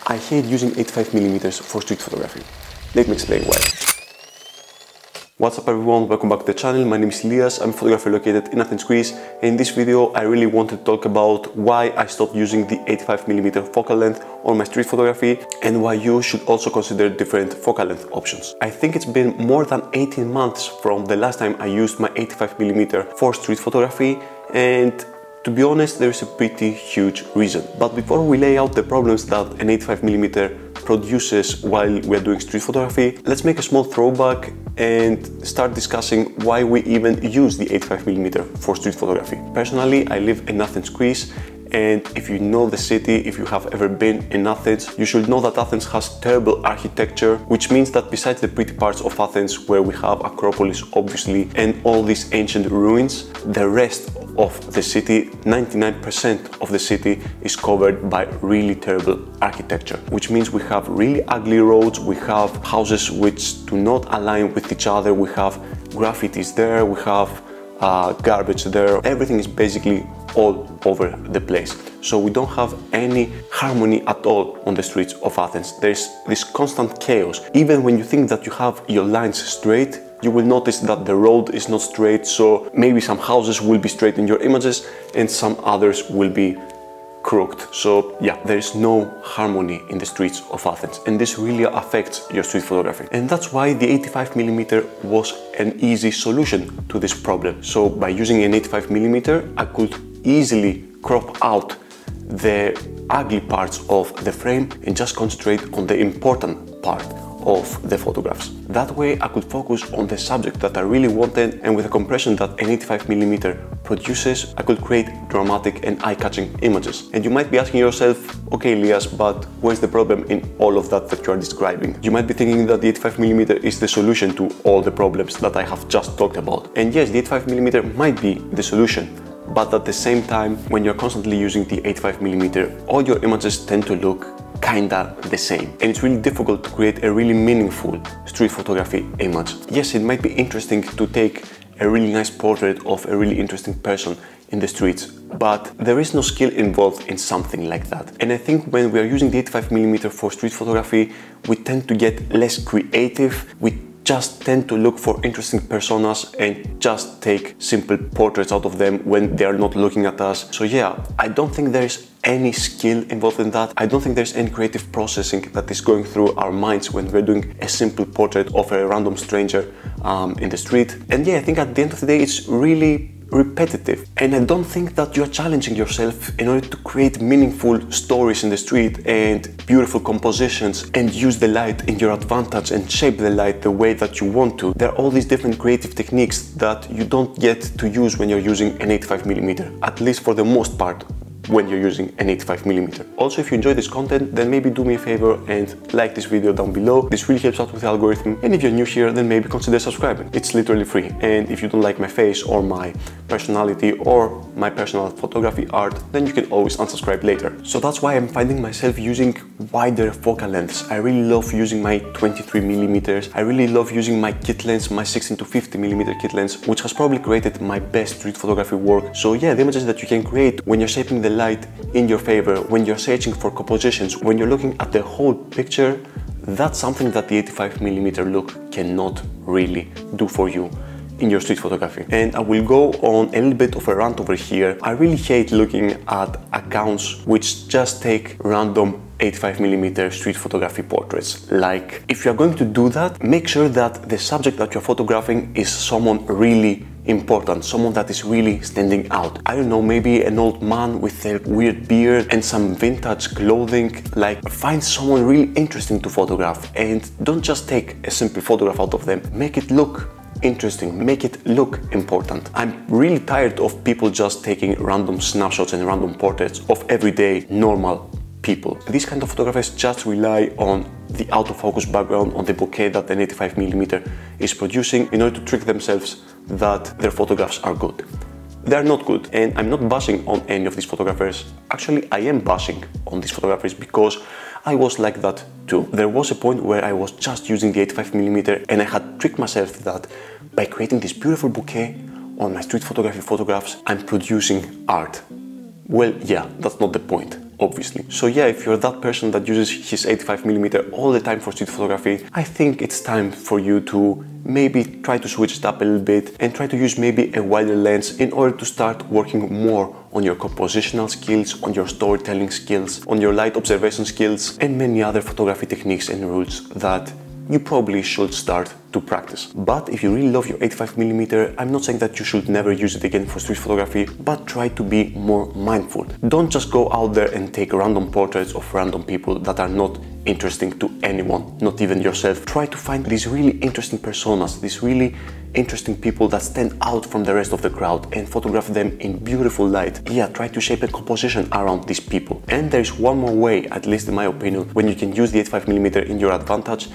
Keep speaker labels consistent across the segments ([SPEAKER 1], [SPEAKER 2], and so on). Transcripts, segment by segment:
[SPEAKER 1] I hate using 85mm for street photography. Let me explain why. What's up everyone, welcome back to the channel. My name is Elias, I'm a photographer located in Athens, Greece. And in this video I really wanted to talk about why I stopped using the 85mm focal length on my street photography and why you should also consider different focal length options. I think it's been more than 18 months from the last time I used my 85mm for street photography, and to be honest, there is a pretty huge reason. But before we lay out the problems that an 85mm produces while we are doing street photography, let's make a small throwback and start discussing why we even use the 85mm for street photography. Personally, I live in Athens, Greece, and if you know the city, if you have ever been in Athens, you should know that Athens has terrible architecture, which means that besides the pretty parts of Athens where we have Acropolis obviously and all these ancient ruins, the rest of the city, 99% of the city is covered by really terrible architecture, which means we have really ugly roads, we have houses which do not align with each other, we have graffitis there, we have garbage there, everything is basically all over the place. So we don't have any harmony at all on the streets of Athens. There's this constant chaos. Even when you think that you have your lines straight, you will notice that the road is not straight, so maybe some houses will be straight in your images and some others will be crooked. So yeah, there is no harmony in the streets of Athens, and this really affects your street photography. And that's why the 85mm was an easy solution to this problem. So by using an 85mm, I could easily crop out the ugly parts of the frame and just concentrate on the important part of the photographs. That way I could focus on the subject that I really wanted, and with the compression that an 85mm produces, I could create dramatic and eye-catching images. And you might be asking yourself, okay Elias, but where's the problem in all of that you are describing? You might be thinking that the 85mm is the solution to all the problems that I have just talked about. And yes, the 85mm might be the solution, but at the same time, when you're constantly using the 85mm, all your images tend to look kinda the same, and it's really difficult to create a really meaningful street photography image. Yes, it might be interesting to take a really nice portrait of a really interesting person in the streets, but there is no skill involved in something like that. And I think when we are using the 85mm for street photography, we tend to get less creative. We just tend to look for interesting personas and just take simple portraits out of them when they are not looking at us. So yeah, I don't think there's any skill involved in that. I don't think there's any creative processing that is going through our minds when we're doing a simple portrait of a random stranger in the street. And yeah, I think at the end of the day, it's really repetitive, and I don't think that you're challenging yourself in order to create meaningful stories in the street and beautiful compositions and use the light in your advantage and shape the light the way that you want to. There are all these different creative techniques that you don't get to use when you're using an 85mm, at least for the most part when you're using an 85mm. Also, if you enjoy this content, then maybe do me a favor and like this video down below. This really helps out with the algorithm, and if you're new here, then maybe consider subscribing. It's literally free. And if you don't like my face or my personality or my personal photography art, then you can always unsubscribe later. So that's why I'm finding myself using wider focal lengths. I really love using my 23mm. I really love using my kit lens, my 16-50mm kit lens, which has probably created my best street photography work. So yeah, the images that you can create when you're shaping the light in your favor, when you're searching for compositions, when you're looking at the whole picture, that's something that the 85mm look cannot really do for you in your street photography. And I will go on a little bit of a rant over here. I really hate looking at accounts which just take random 85mm street photography portraits. Like, if you're going to do that, make sure that the subject that you're photographing is someone really important, someone that is really standing out. I don't know, maybe an old man with a weird beard and some vintage clothing. Like, find someone really interesting to photograph, and don't just take a simple photograph out of them. Make it look interesting, make it look important. I'm really tired of people just taking random snapshots and random portraits of everyday normal people. These kind of photographers just rely on the autofocus background, on the bokeh that an 85mm is producing in order to trick themselves that their photographs are good. They are not good, and I'm not bashing on any of these photographers. Actually, I am bashing on these photographers because I was like that too. There was a point where I was just using the 85mm, and I had tricked myself that by creating this beautiful bouquet on my street photography photographs, I'm producing art. Well, yeah, that's not the point. obviously. So yeah, if you're that person that uses his 85mm all the time for street photography, I think it's time for you to maybe try to switch it up a little bit and try to use maybe a wider lens in order to start working more on your compositional skills, on your storytelling skills, on your light observation skills, and many other photography techniques and rules that you probably should start to practice. But if you really love your 85mm, I'm not saying that you should never use it again for street photography, but try to be more mindful. Don't just go out there and take random portraits of random people that are not interesting to anyone, not even yourself. Try to find these really interesting personas, these really interesting people that stand out from the rest of the crowd and photograph them in beautiful light. Yeah, try to shape a composition around these people. And there is one more way, at least in my opinion, when you can use the 85mm in your advantage,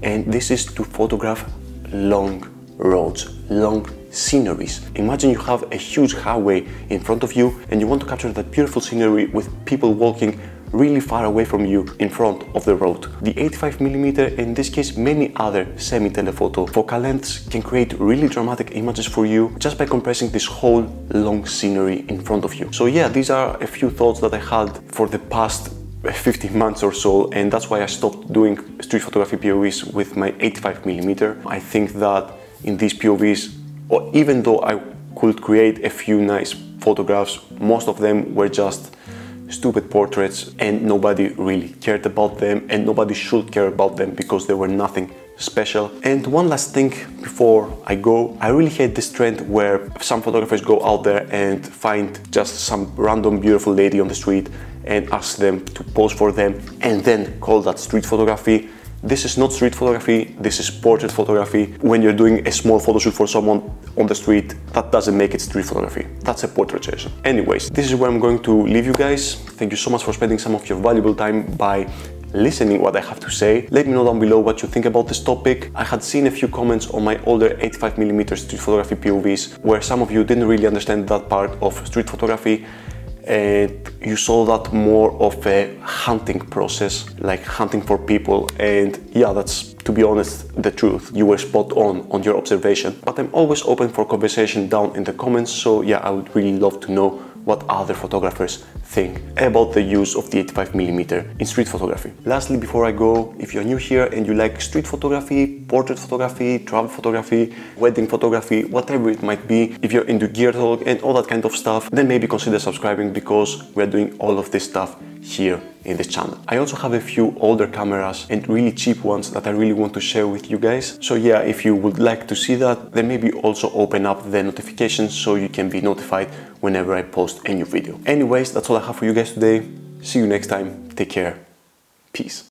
[SPEAKER 1] and this is to photograph long roads, long sceneries. Imagine you have a huge highway in front of you and you want to capture that beautiful scenery with people walking really far away from you in front of the road. The 85mm, in this case many other semi-telephoto focal lengths, can create really dramatic images for you just by compressing this whole long scenery in front of you. So yeah, these are a few thoughts that I had for the past 15 months or so, and that's why I stopped doing street photography POVs with my 85mm. I think that in these POVs, or even though I could create a few nice photographs, most of them were just stupid portraits and nobody really cared about them, and nobody should care about them because they were nothing special. And one last thing before I go, I really hate this trend where some photographers go out there and find just some random beautiful lady on the street and ask them to pose for them and then call that street photography. This is not street photography, this is portrait photography. When you're doing a small photo shoot for someone on the street, that doesn't make it street photography. That's a portrait session. Anyways, this is where I'm going to leave you guys. Thank you so much for spending some of your valuable time by listening what I have to say. Let me know down below what you think about this topic. I had seen a few comments on my older 85mm street photography POVs where some of you didn't really understand that part of street photography, and you saw that more of a hunting process, like hunting for people. And yeah, that's, to be honest, the truth. You were spot on your observation, but I'm always open for conversation down in the comments. So yeah, I would really love to know what other photographers think about the use of the 85mm in street photography. Lastly, before I go, if you're new here and you like street photography, portrait photography, travel photography, wedding photography, whatever it might be, if you're into gear talk and all that kind of stuff, then maybe consider subscribing because we're doing all of this stuff here in this channel. I also have a few older cameras and really cheap ones that I really want to share with you guys. So yeah, if you would like to see that, then maybe also open up the notifications so you can be notified whenever I post a new video. Anyways, that's all I have for you guys today. See you next time. Take care. Peace.